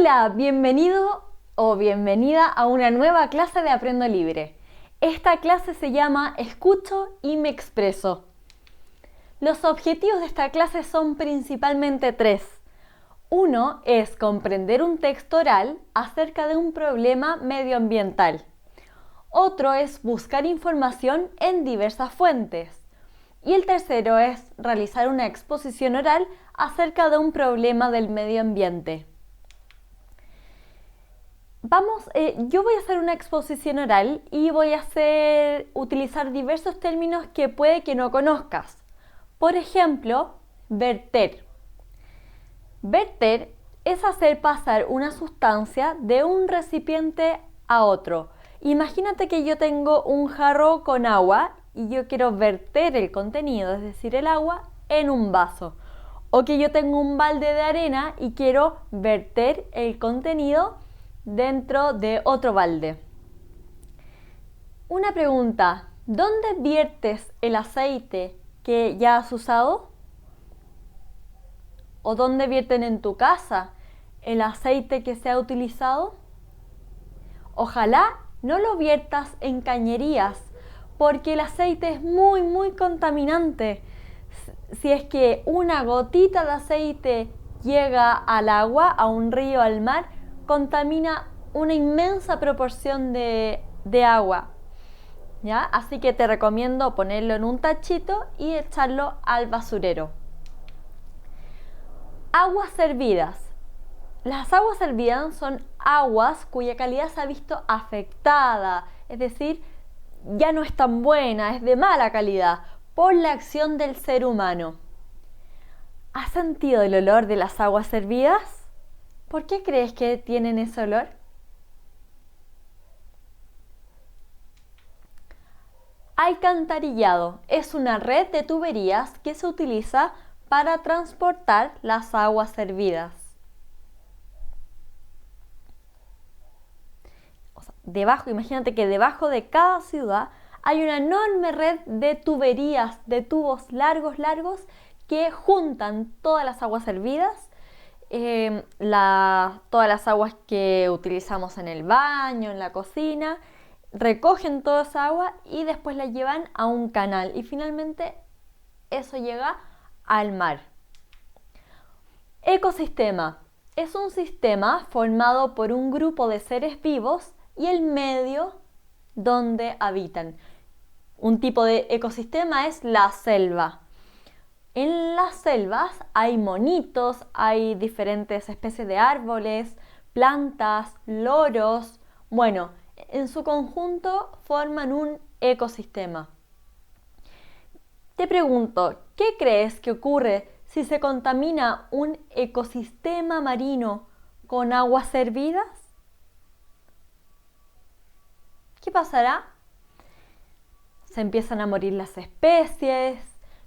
Hola, bienvenido o bienvenida a una nueva clase de Aprendo Libre. Esta clase se llama Escucho y me expreso. Los objetivos de esta clase son principalmente tres. Uno es comprender un texto oral acerca de un problema medioambiental. Otro es buscar información en diversas fuentes. Y el tercero es realizar una exposición oral acerca de un problema del medio ambiente. Yo voy a hacer una exposición oral y voy a utilizar diversos términos que puede que no conozcas. Por ejemplo, verter. Verter es hacer pasar una sustancia de un recipiente a otro. Imagínate que yo tengo un jarro con agua y yo quiero verter el contenido, es decir, el agua, en un vaso. O que yo tengo un balde de arena y quiero verter el contenido dentro de otro balde. Una pregunta, ¿dónde viertes el aceite que ya has usado? ¿O dónde vierten en tu casa el aceite que se ha utilizado? Ojalá no lo viertas en cañerías, porque el aceite es muy contaminante. Si es que una gotita de aceite llega al agua, a un río, al mar, contamina una inmensa proporción de agua. ¿Ya? Así que te recomiendo ponerlo en un tachito y echarlo al basurero. Aguas servidas. Las aguas servidas son aguas cuya calidad se ha visto afectada, es decir, ya no es tan buena, es de mala calidad, por la acción del ser humano. ¿Has sentido el olor de las aguas servidas? ¿Por qué crees que tienen ese olor? Alcantarillado es una red de tuberías que se utiliza para transportar las aguas servidas. Imagínate que debajo de cada ciudad hay una enorme red de tuberías, de tubos largos que juntan todas las aguas servidas, todas las aguas que utilizamos en el baño, en la cocina, recogen toda esa agua y después la llevan a un canal y finalmente eso llega al mar. Ecosistema es un sistema formado por un grupo de seres vivos y el medio donde habitan. Un tipo de ecosistema es la selva. En las selvas hay monitos, hay diferentes especies de árboles, plantas, loros. Bueno, en su conjunto forman un ecosistema. Te pregunto, ¿qué crees que ocurre si se contamina un ecosistema marino con aguas servidas? ¿Qué pasará? Se empiezan a morir las especies,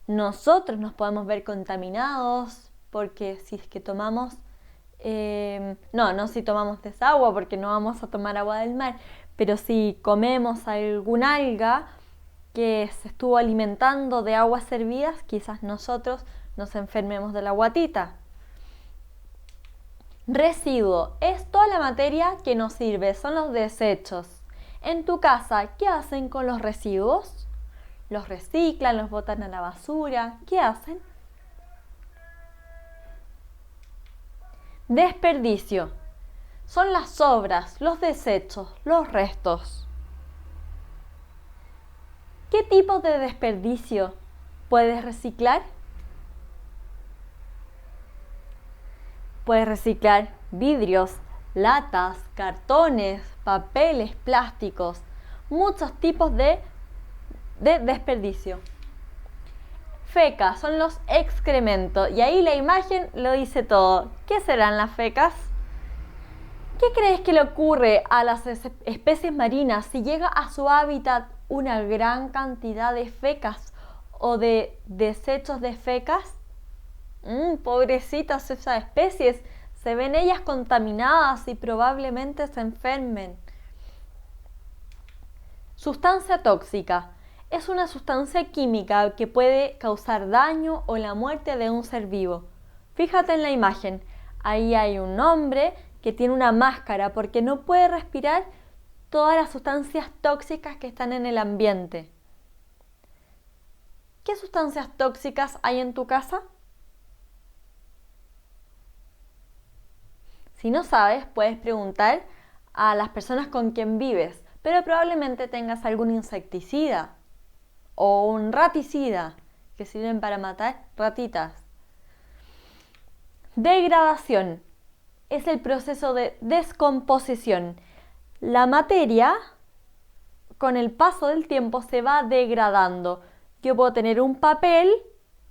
nosotros nos podemos ver contaminados porque si es que tomamos, no si tomamos desagua porque no vamos a tomar agua del mar, pero si comemos algún alga que se estuvo alimentando de aguas servidas, quizás nosotros nos enfermemos de la guatita. Residuo es toda la materia que nos sirve, son los desechos. En tu casa, ¿qué hacen con los residuos? ¿Los reciclan, los botan a la basura? ¿Qué hacen? Desperdicio. Son las sobras, los desechos, los restos. ¿Qué tipo de desperdicio puedes reciclar? Puedes reciclar vidrios, latas, cartones, papeles, plásticos, muchos tipos de desperdicio. Fecas son los excrementos y ahí la imagen lo dice todo. ¿Qué serán las fecas? ¿Qué crees que le ocurre a las especies marinas si llega a su hábitat una gran cantidad de fecas o de desechos de fecas? Pobrecitas esas especies, se ven ellas contaminadas y probablemente se enfermen. Sustancia tóxica. Es una sustancia química que puede causar daño o la muerte de un ser vivo. Fíjate en la imagen, ahí hay un hombre que tiene una máscara porque no puede respirar todas las sustancias tóxicas que están en el ambiente. ¿Qué sustancias tóxicas hay en tu casa? Si no sabes, puedes preguntar a las personas con quien vives, pero probablemente tengas algún insecticida o un raticida que sirven para matar ratitas. Degradación es el proceso de descomposición. La materia, con el paso del tiempo, se va degradando. Yo puedo tener un papel,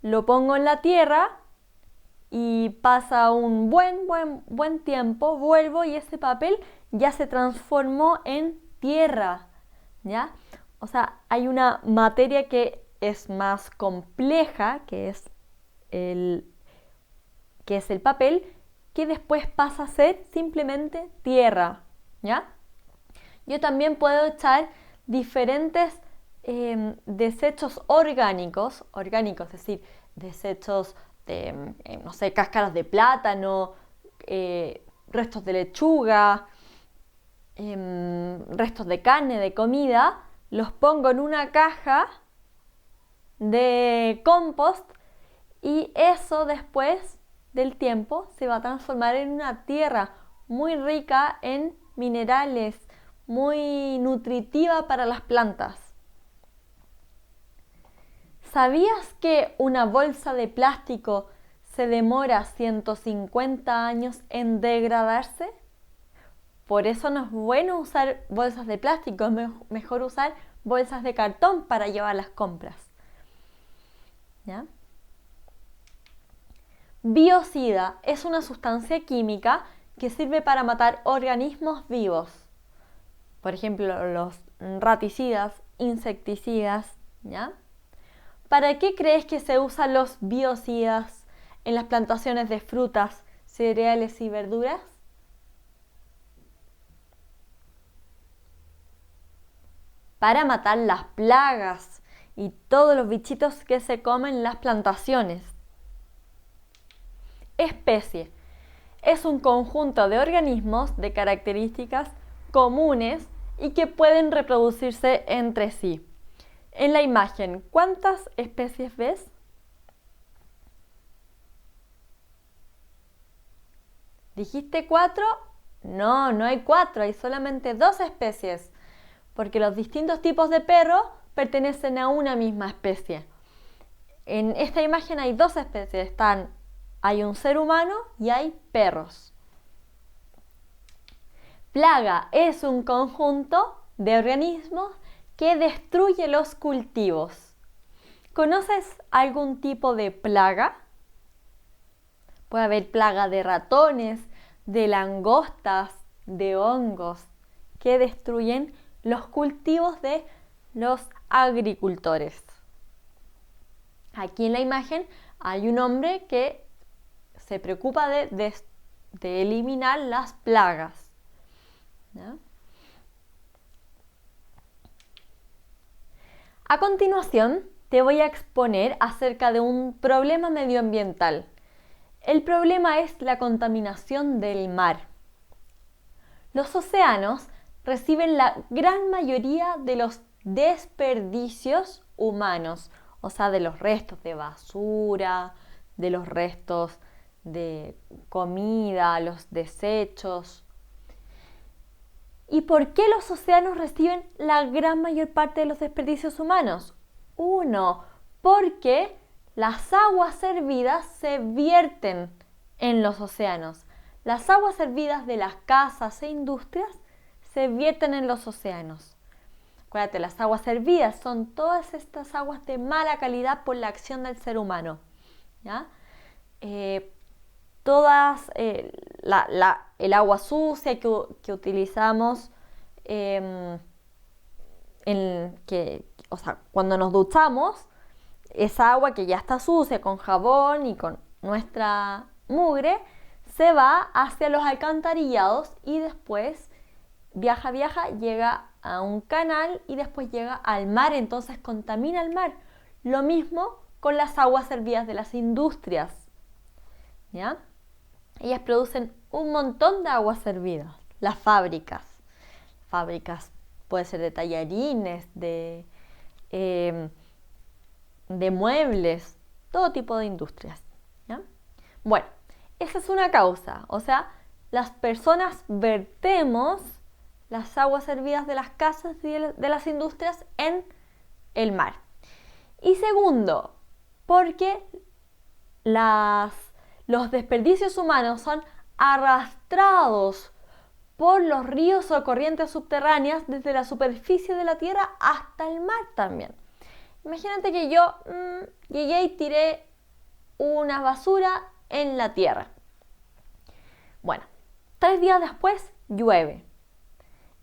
lo pongo en la tierra y pasa un buen tiempo, vuelvo y ese papel ya se transformó en tierra, ¿ya? O sea, hay una materia que es más compleja, que es el papel, que después pasa a ser simplemente tierra, ¿ya? Yo también puedo echar diferentes desechos orgánicos, es decir, desechos de, no sé, cáscaras de plátano, restos de lechuga, restos de carne, de comida, los pongo en una caja de compost y eso después del tiempo se va a transformar en una tierra muy rica en minerales, muy nutritiva para las plantas. ¿Sabías que una bolsa de plástico se demora 150 años en degradarse? Por eso no es bueno usar bolsas de plástico, es mejor usar bolsas de cartón para llevar las compras. ¿Ya? Biocida es una sustancia química que sirve para matar organismos vivos. Por ejemplo, los raticidas, insecticidas, ¿ya? ¿Para qué crees que se usan los biocidas en las plantaciones de frutas, cereales y verduras? Para matar las plagas y todos los bichitos que se comen las plantaciones. Especie es un conjunto de organismos de características comunes y que pueden reproducirse entre sí. En la imagen, ¿cuántas especies ves? ¿Dijiste 4? No, no hay 4, hay solamente 2 especies, porque los distintos tipos de perro pertenecen a una misma especie. En esta imagen hay 2 especies, hay un ser humano y hay perros. Plaga es un conjunto de organismos que destruye los cultivos. ¿Conoces algún tipo de plaga? Puede haber plaga de ratones, de langostas, de hongos, que destruyen los cultivos de los agricultores. Aquí en la imagen hay un hombre que se preocupa de eliminar las plagas, ¿ya? A continuación, te voy a exponer acerca de un problema medioambiental. El problema es la contaminación del mar. Los océanos reciben la gran mayoría de los desperdicios humanos, o sea, de los restos de basura, de los restos de comida, los desechos. ¿Y por qué los océanos reciben la gran mayor parte de los desperdicios humanos? 1. Porque las aguas hervidas se vierten en los océanos. Las aguas hervidas de las casas e industrias se vierten en los océanos. Acuérdate, las aguas hervidas son todas estas aguas de mala calidad por la acción del ser humano, ¿ya? El agua sucia que utilizamos, cuando nos duchamos, esa agua que ya está sucia con jabón y con nuestra mugre, se va hacia los alcantarillados y después viaja, llega a un canal y después llega al mar, entonces contamina el mar. Lo mismo con las aguas hervidas de las industrias, ¿ya? Ellas producen un montón de aguas servidas. Las fábricas. Fábricas puede ser de tallarines, de muebles, todo tipo de industrias, ¿ya? Bueno, esa es una causa. O sea, las personas vertemos las aguas servidas de las casas y de las industrias en el mar. Y segundo, porque los desperdicios humanos son arrastrados por los ríos o corrientes subterráneas desde la superficie de la tierra hasta el mar también. Imagínate que yo llegué y tiré una basura en la tierra. Bueno, 3 días después llueve.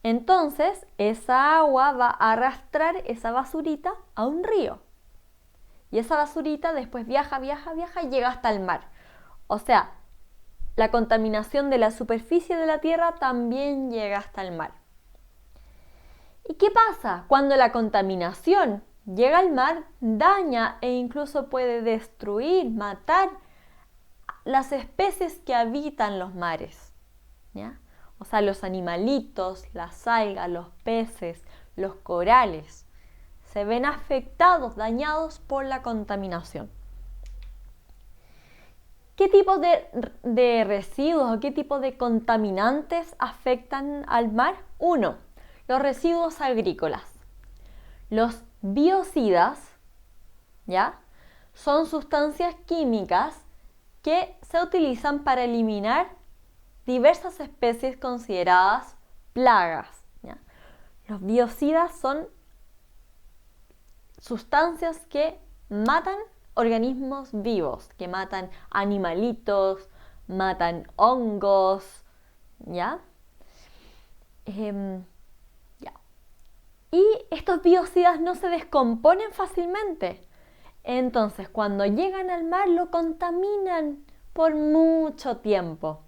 Entonces, esa agua va a arrastrar esa basurita a un río. Y esa basurita después viaja y llega hasta el mar. O sea, la contaminación de la superficie de la tierra también llega hasta el mar. ¿Y qué pasa? Cuando la contaminación llega al mar, daña e incluso puede destruir, matar las especies que habitan los mares, ¿ya? O sea, los animalitos, las algas, los peces, los corales, se ven afectados, dañados por la contaminación. ¿Qué tipo de residuos o qué tipo de contaminantes afectan al mar? 1. Los residuos agrícolas. Los biocidas, ¿ya? Son sustancias químicas que se utilizan para eliminar diversas especies consideradas plagas, ¿ya? Los biocidas son sustancias que matan organismos vivos, que matan animalitos, matan hongos, ¿ya? Y estos biocidas no se descomponen fácilmente. Entonces, cuando llegan al mar, lo contaminan por mucho tiempo.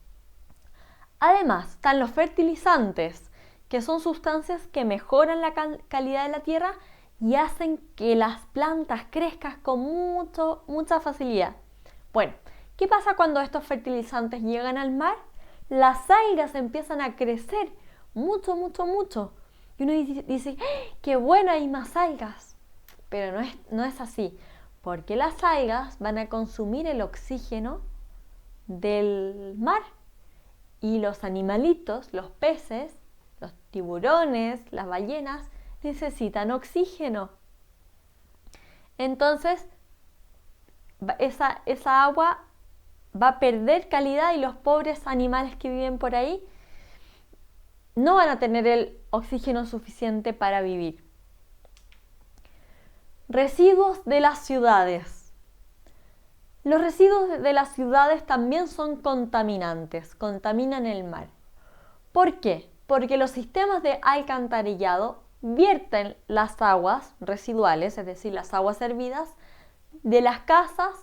Además, están los fertilizantes, que son sustancias que mejoran la calidad de la tierra y hacen que las plantas crezcan con mucha facilidad. Bueno, ¿qué pasa cuando estos fertilizantes llegan al mar? Las algas empiezan a crecer mucho. Y uno dice, ¡qué bueno, hay más algas! Pero no es así, porque las algas van a consumir el oxígeno del mar. Y los animalitos, los peces, los tiburones, las ballenas, necesitan oxígeno. Entonces, esa agua va a perder calidad y los pobres animales que viven por ahí no van a tener el oxígeno suficiente para vivir. Residuos de las ciudades. Los residuos de las ciudades también son contaminantes, contaminan el mar. ¿Por qué? Porque los sistemas de alcantarillado vierten las aguas residuales, es decir, las aguas hervidas, de las casas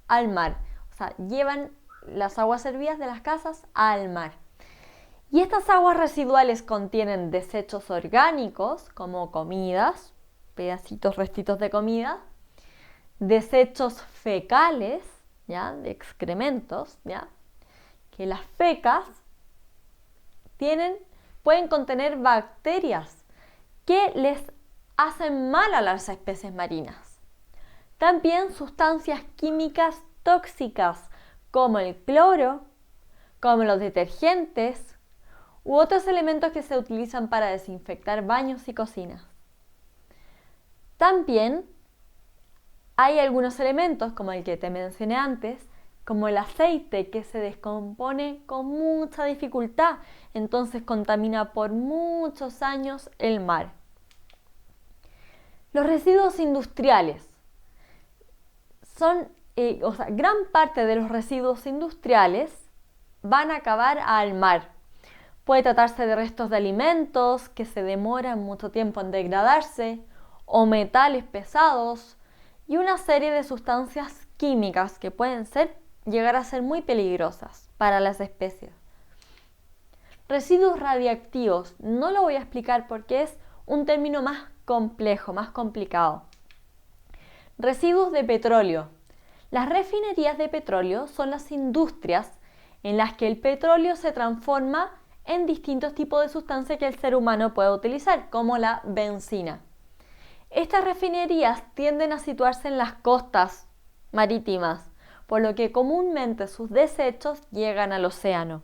al mar. O sea, llevan las aguas hervidas de las casas al mar. Y estas aguas residuales contienen desechos orgánicos, como comidas, pedacitos, restitos de comida, desechos fecales, ¿ya? De excrementos, ¿ya? Que las fecas pueden contener bacterias que les hacen mal a las especies marinas. También sustancias químicas tóxicas como el cloro, como los detergentes u otros elementos que se utilizan para desinfectar baños y cocinas. También hay algunos elementos, como el que te mencioné antes, como el aceite, que se descompone con mucha dificultad, entonces contamina por muchos años el mar. Los residuos industriales son, gran parte de los residuos industriales van a acabar al mar. Puede tratarse de restos de alimentos que se demoran mucho tiempo en degradarse, o metales pesados, y una serie de sustancias químicas que pueden llegar a ser muy peligrosas para las especies. Residuos radiactivos, no lo voy a explicar porque es un término más complejo, más complicado. Residuos de petróleo. Las refinerías de petróleo son las industrias en las que el petróleo se transforma en distintos tipos de sustancias que el ser humano puede utilizar, como la benzina. Estas refinerías tienden a situarse en las costas marítimas, por lo que comúnmente sus desechos llegan al océano.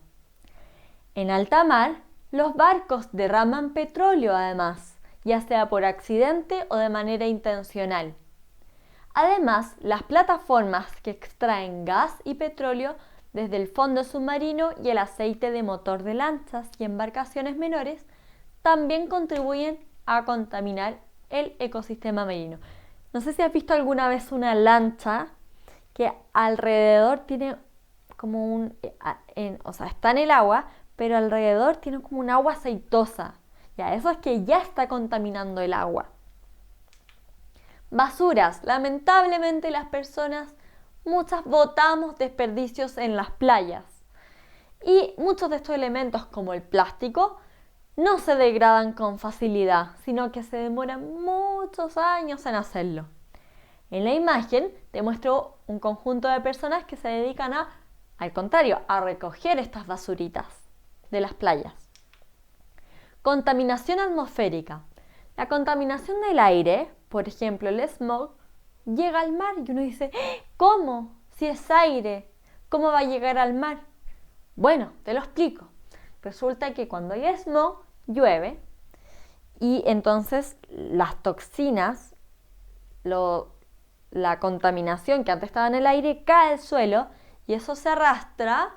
En alta mar, los barcos derraman petróleo además, ya sea por accidente o de manera intencional. Además, las plataformas que extraen gas y petróleo desde el fondo submarino y el aceite de motor de lanchas y embarcaciones menores también contribuyen a contaminar el ecosistema marino. No sé si has visto alguna vez una lancha que alrededor tiene como está en el agua, pero alrededor tiene como un agua aceitosa. Ya, eso es que ya está contaminando el agua. Basuras. Lamentablemente las personas, muchas botamos desperdicios en las playas. Y muchos de estos elementos, como el plástico, no se degradan con facilidad, sino que se demoran muchos años en hacerlo. En la imagen te muestro un conjunto de personas que se dedican al contrario, a recoger estas basuritas de las playas. Contaminación atmosférica. La contaminación del aire, por ejemplo el smog, llega al mar y uno dice, ¿cómo? Si es aire, ¿cómo va a llegar al mar? Bueno, te lo explico. Resulta que cuando hay smog, llueve y entonces las toxinas, la contaminación que antes estaba en el aire cae al suelo y eso se arrastra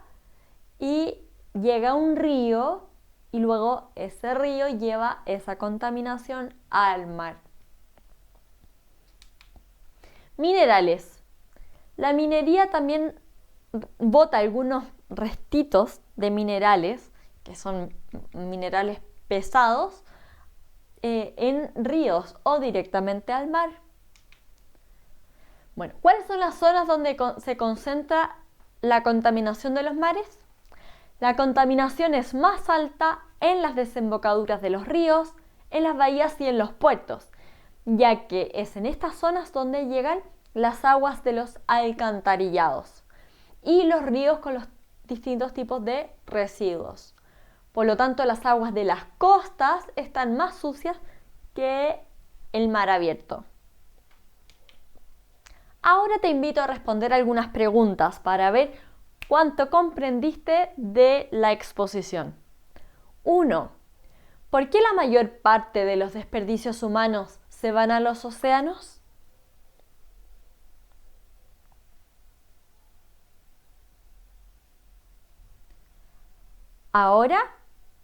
y llega a un río y luego ese río lleva esa contaminación al mar. Minerales. La minería también bota algunos restitos de minerales, que son minerales pesados, en ríos o directamente al mar. Bueno, ¿cuáles son las zonas donde se concentra la contaminación de los mares? La contaminación es más alta en las desembocaduras de los ríos, en las bahías y en los puertos, ya que es en estas zonas donde llegan las aguas de los alcantarillados y los ríos con los distintos tipos de residuos. Por lo tanto, las aguas de las costas están más sucias que el mar abierto. Ahora te invito a responder algunas preguntas para ver cuánto comprendiste de la exposición. 1. ¿Por qué la mayor parte de los desperdicios humanos se van a los océanos? Ahora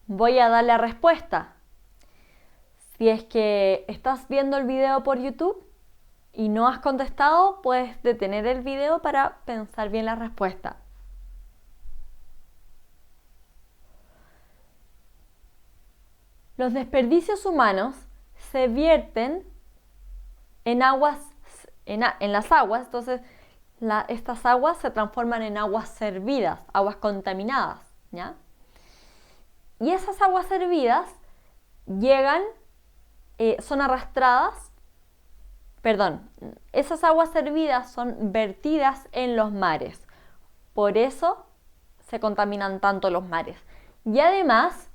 voy a dar la respuesta. Si es que estás viendo el video por YouTube y no has contestado, puedes detener el video para pensar bien la respuesta. Los desperdicios humanos se vierten en las aguas, entonces estas aguas se transforman en aguas servidas, aguas contaminadas, ¿ya? Y esas aguas servidas esas aguas servidas son vertidas en los mares. Por eso se contaminan tanto los mares. Y además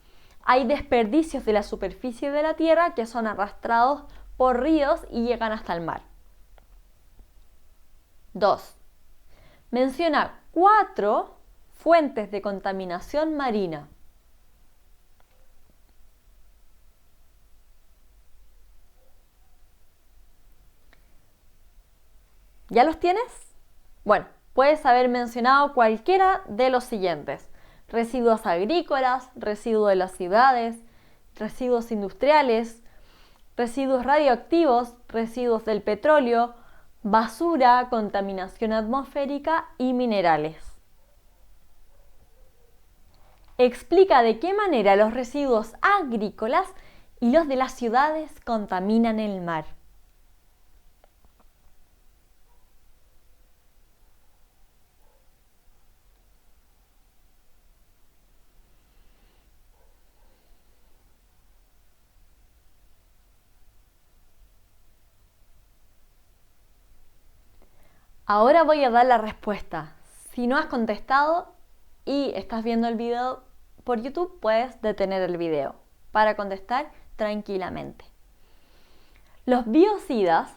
hay desperdicios de la superficie de la tierra que son arrastrados por ríos y llegan hasta el mar. 2. Menciona 4 fuentes de contaminación marina. ¿Ya los tienes? Bueno, puedes haber mencionado cualquiera de los siguientes: residuos agrícolas, residuos de las ciudades, residuos industriales, residuos radioactivos, residuos del petróleo, basura, contaminación atmosférica y minerales. Explica de qué manera los residuos agrícolas y los de las ciudades contaminan el mar. Ahora voy a dar la respuesta. Si no has contestado, y estás viendo el video por YouTube, puedes detener el video para contestar tranquilamente. Los biocidas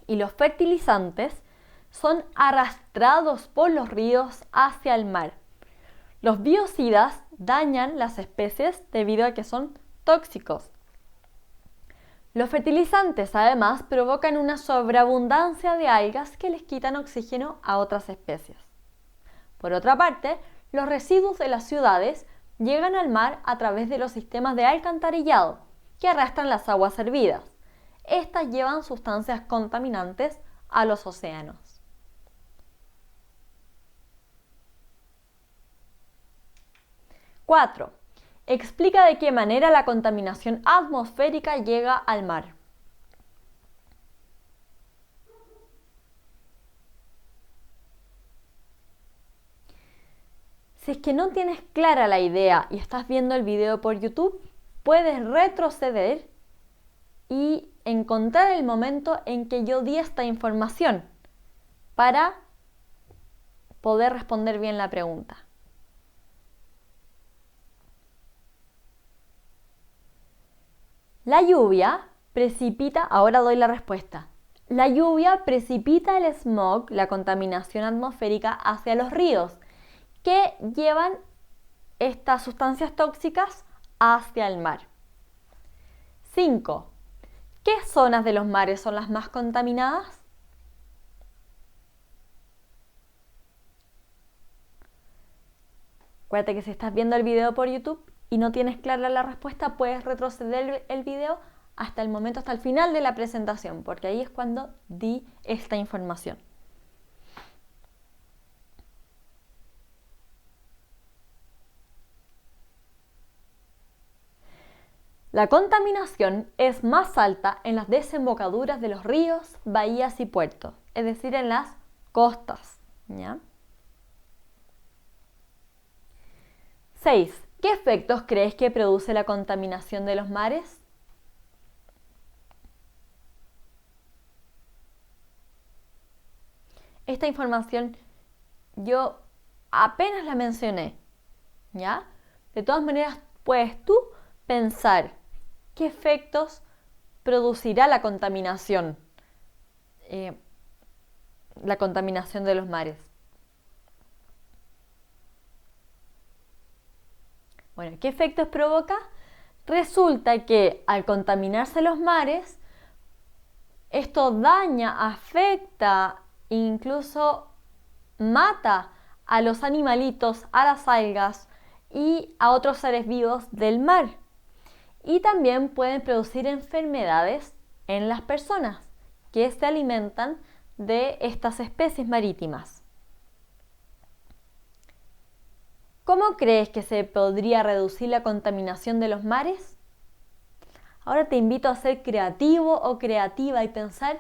y los fertilizantes son arrastrados por los ríos hacia el mar. Los biocidas dañan las especies debido a que son tóxicos. Los fertilizantes además provocan una sobreabundancia de algas que les quitan oxígeno a otras especies. Por otra parte, los residuos de las ciudades llegan al mar a través de los sistemas de alcantarillado que arrastran las aguas hervidas. Estas llevan sustancias contaminantes a los océanos. Cuatro. Explica de qué manera la contaminación atmosférica llega al mar. Si es que no tienes clara la idea y estás viendo el video por YouTube, puedes retroceder y encontrar el momento en que yo di esta información para poder responder bien la pregunta. La lluvia precipita, ahora doy la respuesta. La lluvia precipita el smog, la contaminación atmosférica, hacia los ríos, que llevan estas sustancias tóxicas hacia el mar. 5. ¿Qué zonas de los mares son las más contaminadas? Acuérdate que si estás viendo el video por YouTube y no tienes clara la respuesta, puedes retroceder el video hasta el momento, hasta el final de la presentación, porque ahí es cuando di esta información. La contaminación es más alta en las desembocaduras de los ríos, bahías y puertos, es decir, en las costas, ¿ya? 6. ¿Qué efectos crees que produce la contaminación de los mares? Esta información yo apenas la mencioné, ¿ya? De todas maneras, puedes tú pensar qué efectos producirá la contaminación de los mares. Bueno, ¿qué efectos provoca? Resulta que al contaminarse los mares, esto daña, afecta, incluso mata a los animalitos, a las algas y a otros seres vivos del mar. Y también pueden producir enfermedades en las personas que se alimentan de estas especies marítimas. ¿Cómo crees que se podría reducir la contaminación de los mares? Ahora te invito a ser creativo o creativa y pensar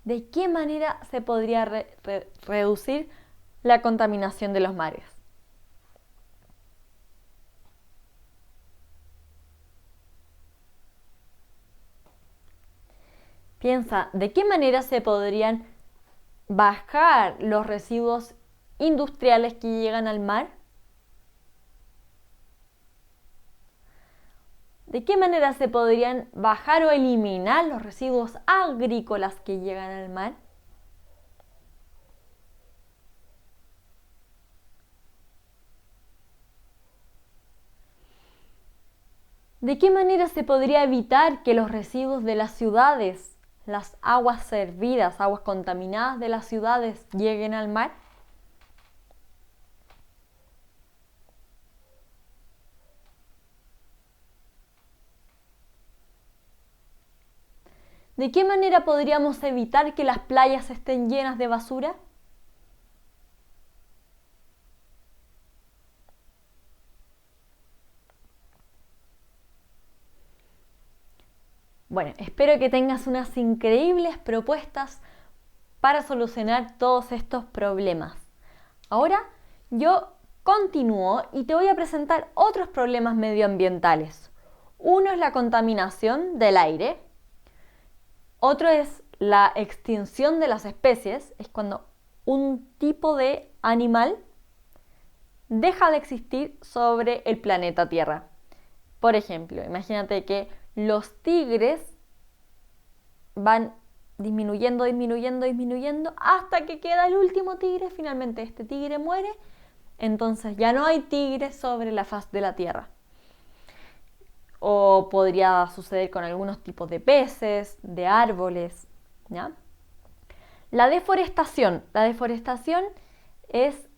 de qué manera se podría reducir la contaminación de los mares. Piensa, ¿de qué manera se podrían bajar los residuos industriales que llegan al mar? ¿De qué manera se podrían bajar o eliminar los residuos agrícolas que llegan al mar? ¿De qué manera se podría evitar que los residuos de las ciudades, las aguas servidas, aguas contaminadas de las ciudades, lleguen al mar? ¿De qué manera podríamos evitar que las playas estén llenas de basura? Bueno, espero que tengas unas increíbles propuestas para solucionar todos estos problemas. Ahora yo continúo y te voy a presentar otros problemas medioambientales. Uno es la contaminación del aire. Otro es la extinción de las especies, es cuando un tipo de animal deja de existir sobre el planeta Tierra. Por ejemplo, imagínate que los tigres van disminuyendo hasta que queda el último tigre. Finalmente este tigre muere, entonces ya no hay tigres sobre la faz de la Tierra. O podría suceder con algunos tipos de peces, de árboles, ¿ya? La deforestación. La deforestación es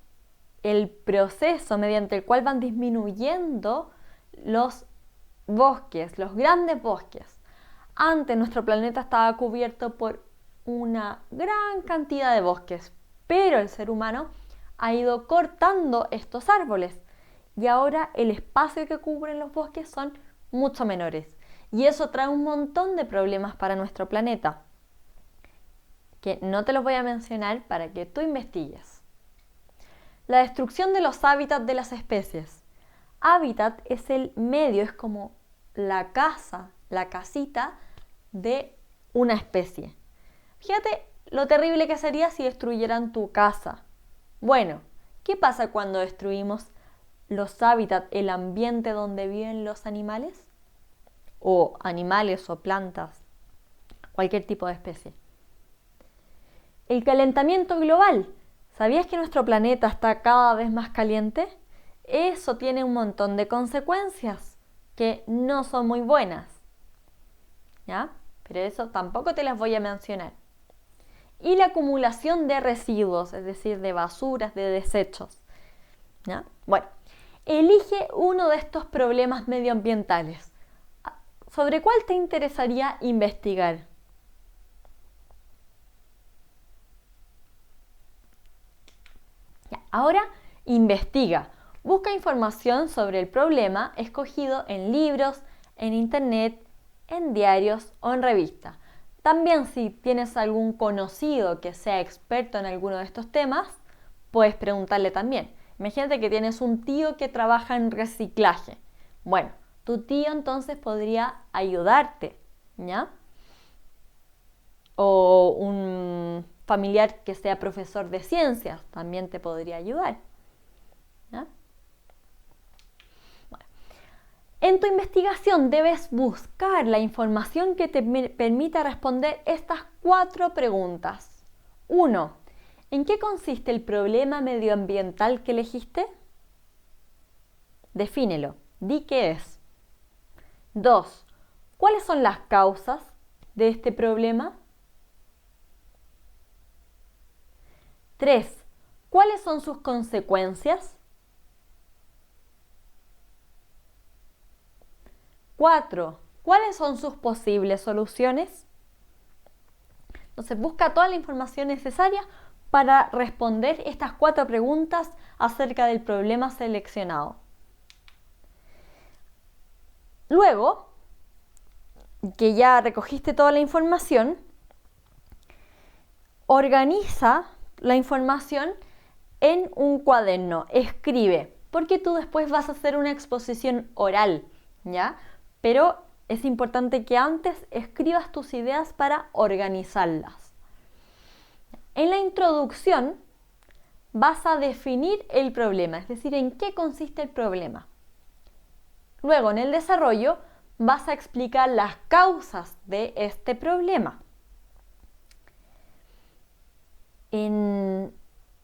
el proceso mediante el cual van disminuyendo los bosques, los grandes bosques. Antes nuestro planeta estaba cubierto por una gran cantidad de bosques, pero el ser humano ha ido cortando estos árboles y ahora el espacio que cubren los bosques son mucho menores. Y eso trae un montón de problemas para nuestro planeta, que no te los voy a mencionar para que tú investigues. La destrucción de los hábitats de las especies. Hábitat es el medio, es como la casa, la casita de una especie. Fíjate lo terrible que sería si destruyeran tu casa. Bueno, ¿qué pasa cuando destruimos los hábitats, el ambiente donde viven los animales? O animales o plantas, cualquier tipo de especie. El calentamiento global. ¿Sabías que nuestro planeta está cada vez más caliente? Eso tiene un montón de consecuencias que no son muy buenas, ¿ya? Pero eso tampoco te las voy a mencionar. Y la acumulación de residuos, es decir, de basuras, de desechos, ¿ya? Bueno, elige uno de estos problemas medioambientales. ¿Sobre cuál te interesaría investigar? Ya, ahora investiga. Busca información sobre el problema escogido en libros, en internet, en diarios o en revistas. También si tienes algún conocido que sea experto en alguno de estos temas, puedes preguntarle también. Imagínate que tienes un tío que trabaja en reciclaje. Bueno, tu tío entonces podría ayudarte, ¿ya? O un familiar que sea profesor de ciencias también te podría ayudar, ¿ya? Bueno. En tu investigación debes buscar la información que te permita responder estas 4 preguntas. 1. ¿En qué consiste el problema medioambiental que elegiste? Defínelo. Di qué es. 2. ¿Cuáles son las causas de este problema? 3. ¿Cuáles son sus consecuencias? 4. ¿Cuáles son sus posibles soluciones? Entonces busca toda la información necesaria para responder estas 4 preguntas acerca del problema seleccionado. Luego, que ya recogiste toda la información, organiza la información en un cuaderno, escribe, porque tú después vas a hacer una exposición oral, ¿ya? Pero es importante que antes escribas tus ideas para organizarlas. En la introducción vas a definir el problema, es decir, en qué consiste el problema. Luego, en el desarrollo, vas a explicar las causas de este problema.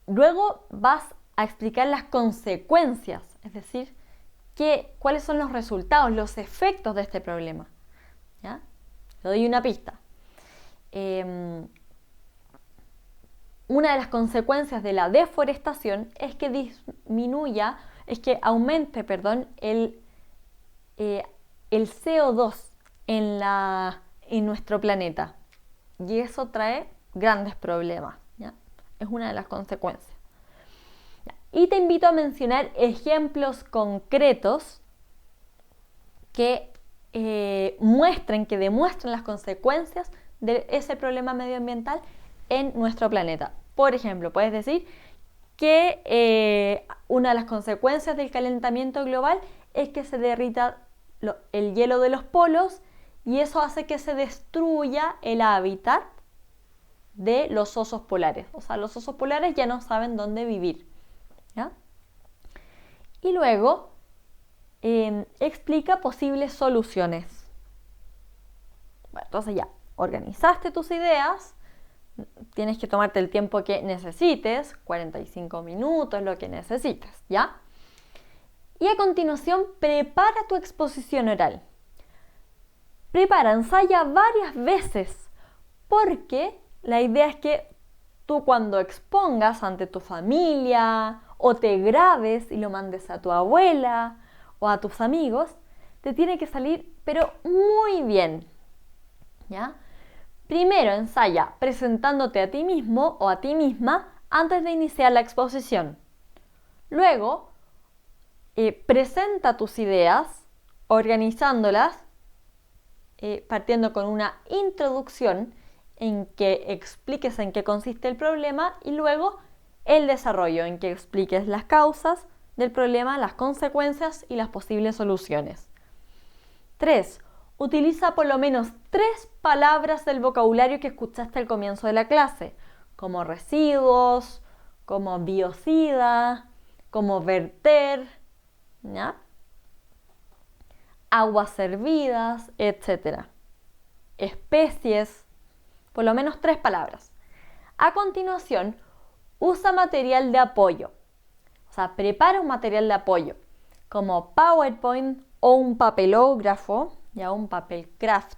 Luego vas a explicar las consecuencias, es decir, cuáles son los resultados, los efectos de este problema, ¿ya? Te doy una pista. Una de las consecuencias de la deforestación es que aumente el CO2 en nuestro planeta. Y eso trae grandes problemas, ¿ya? Es una de las consecuencias. Y te invito a mencionar ejemplos concretos que demuestren las consecuencias de ese problema medioambiental en nuestro planeta. Por ejemplo, puedes decir que una de las consecuencias del calentamiento global es que se derrita el hielo de los polos y eso hace que se destruya el hábitat de los osos polares. O sea, los osos polares ya no saben dónde vivir, ¿ya? Y luego explica posibles soluciones. Bueno, entonces ya organizaste tus ideas, tienes que tomarte el tiempo que necesites, 45 minutos, lo que necesites, ¿ya? Y a continuación, prepara tu exposición oral. Prepara, ensaya varias veces, porque la idea es que tú cuando expongas ante tu familia o te grabes y lo mandes a tu abuela o a tus amigos, te tiene que salir pero muy bien, ¿ya? Primero ensaya presentándote a ti mismo o a ti misma antes de iniciar la exposición. Luego, presenta tus ideas organizándolas, partiendo con una introducción en que expliques en qué consiste el problema y luego el desarrollo en que expliques las causas del problema, las consecuencias y las posibles soluciones. 3. Utiliza por lo menos 3 palabras del vocabulario que escuchaste al comienzo de la clase, como residuos, como biocida, como verter, ¿ya? Aguas servidas, etc. Especies, por lo menos 3 palabras. A continuación, usa material de apoyo. O sea, prepara un material de apoyo, como PowerPoint o un papelógrafo, ya un papel craft,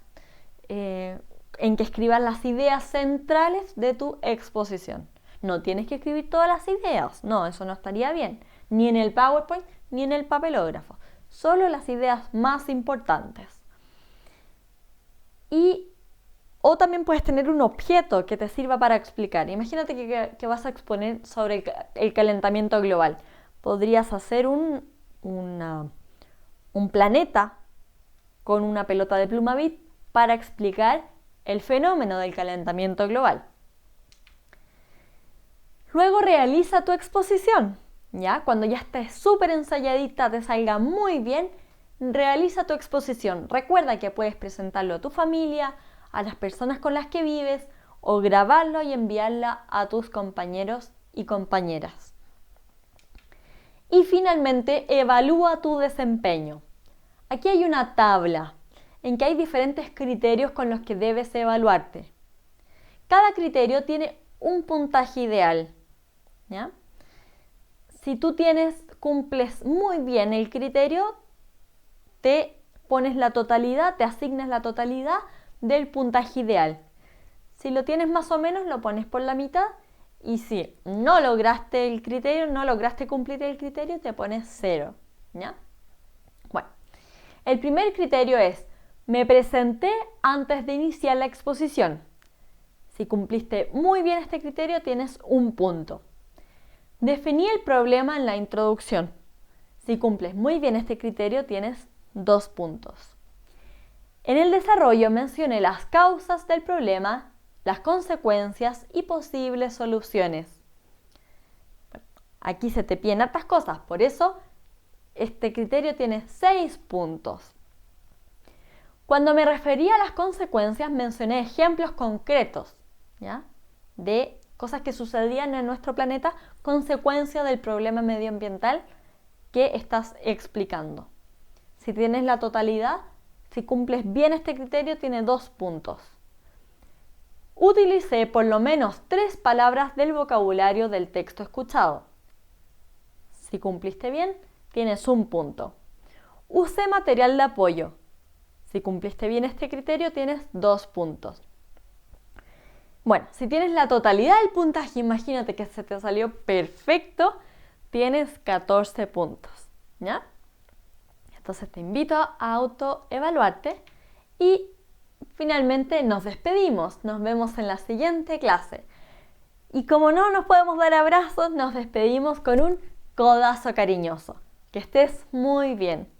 en que escribas las ideas centrales de tu exposición. No tienes que escribir todas las ideas, no, eso no estaría bien, ni en el PowerPoint ni en el papelógrafo, solo las ideas más importantes. O también puedes tener un objeto que te sirva para explicar. Imagínate que vas a exponer sobre el calentamiento global. Podrías hacer un planeta con una pelota de Plumavit para explicar el fenómeno del calentamiento global. Luego realiza tu exposición, ¿ya? Cuando ya estés súper ensayadita, te salga muy bien, realiza tu exposición. Recuerda que puedes presentarlo a tu familia, a las personas con las que vives, o grabarlo y enviarla a tus compañeros y compañeras. Y finalmente, evalúa tu desempeño. Aquí hay una tabla en que hay diferentes criterios con los que debes evaluarte. Cada criterio tiene un puntaje ideal, ¿ya? Si tú cumples muy bien el criterio, te pones la totalidad, te asignas la totalidad del puntaje ideal. Si lo tienes más o menos, lo pones por la mitad, y si no lograste el criterio, no lograste cumplir el criterio, te pones 0, ¿ya? Bueno, el primer criterio es: me presenté antes de iniciar la exposición. Si cumpliste muy bien este criterio, tienes 1 punto. Definí el problema en la introducción. Si cumples muy bien este criterio, tienes 2 puntos. En el desarrollo mencioné las causas del problema, las consecuencias y posibles soluciones. Aquí se te piden hartas cosas, por eso este criterio tiene 6 puntos. Cuando me refería a las consecuencias, mencioné ejemplos concretos, ¿ya? De cosas que sucedían en nuestro planeta, consecuencia del problema medioambiental que estás explicando. Si tienes la totalidad, si cumples bien este criterio, tiene 2 puntos. Utilicé por lo menos 3 palabras del vocabulario del texto escuchado. Si cumpliste bien, tienes 1 punto. Usé material de apoyo. Si cumpliste bien este criterio, tienes 2 puntos. Bueno, si tienes la totalidad del puntaje, imagínate que se te salió perfecto, tienes 14 puntos, ¿ya? Entonces te invito a autoevaluarte y finalmente nos despedimos. Nos vemos en la siguiente clase. Y como no nos podemos dar abrazos, nos despedimos con un codazo cariñoso. Que estés muy bien.